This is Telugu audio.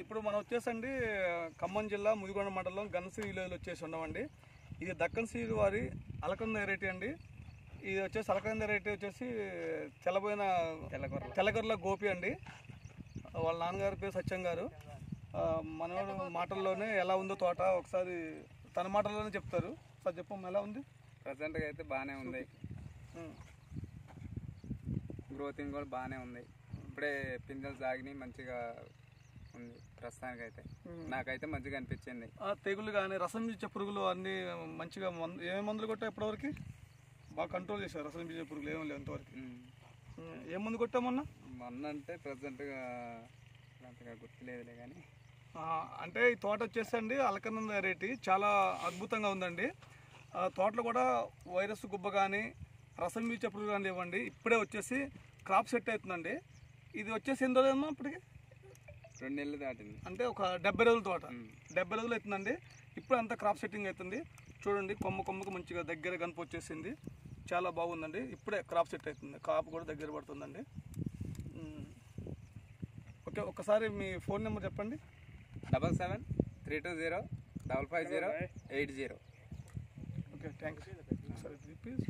ఇప్పుడు మనం వచ్చేసండి ఖమ్మం జిల్లా ముదిగొండ మండలం గన్సీ విలేజ్లో వచ్చేసి ఉన్నామండి. ఇది దక్కన్ సీడ్ వారి అలకంద వెరైటీ అండి. ఇది వచ్చేసి అలకంద వెరైటీ వచ్చేసి తెల్లబోయిన తెల్లగొర్ల గోపి అండి. వాళ్ళ నాన్నగారి పేరు సత్యం గారు. మనోడు మాటల్లోనే ఎలా ఉందో తోట ఒకసారి తన మాటల్లోనే చెప్తారు. సార్ చెప్పమ్మా, ఎలా ఉంది? ప్రజెంట్గా అయితే బాగానే ఉంది, గ్రోతింగ్ కూడా బాగానే ఉంది. ఇప్పుడే పిందెలు సాగినాయి, మంచిగా ఉంది ప్రస్తుతానికైతే. నాకైతే మంచిగా అనిపించింది. తెగులు కానీ రసం పీల్చే పురుగులు అన్నీ మంచిగా ఏమేమి మందులు కొట్టా ఇప్పటివరకు? బాగా కంట్రోల్ చేశారు. రసం పీల్చే పురుగులు ఏమీ లేవు ఇంతవరకు. ఏం మందు కొట్టామన్నా? మొన్న అంటే ప్రజెంట్గా అంతగా గుర్తులేదులే కానీ. అంటే ఈ తోట వచ్చేసండి అలకంద వెరైటీ చాలా అద్భుతంగా ఉందండి. తోటలో కూడా వైరస్ గుబ్బ కానీ రసం పీల్చే పురుగు కానీ లేవండి. ఇప్పుడే వచ్చేసి క్రాప్ సెట్ అవుతుందండి. ఇది వచ్చేసి ఎన్ని రోజులమ్మా ఇప్పటికి? 2 నెలలు దాటింది. అంటే ఒక 70 రోజుల తోట, 70 రోజులు అవుతుందండి. ఇప్పుడు అంతా క్రాప్ సెట్టింగ్ అవుతుంది. చూడండి, కొమ్మకు మంచిగా దగ్గర కనుపు వచ్చేసింది. చాలా బాగుందండి. ఇప్పుడే క్రాప్ సెట్ అవుతుంది, కాపు కూడా దగ్గర పడుతుందండి. ఓకే, ఒకసారి మీ ఫోన్ నెంబర్ చెప్పండి. 77-320-55080. Okay, thanks. సరే, ప్లీజ్.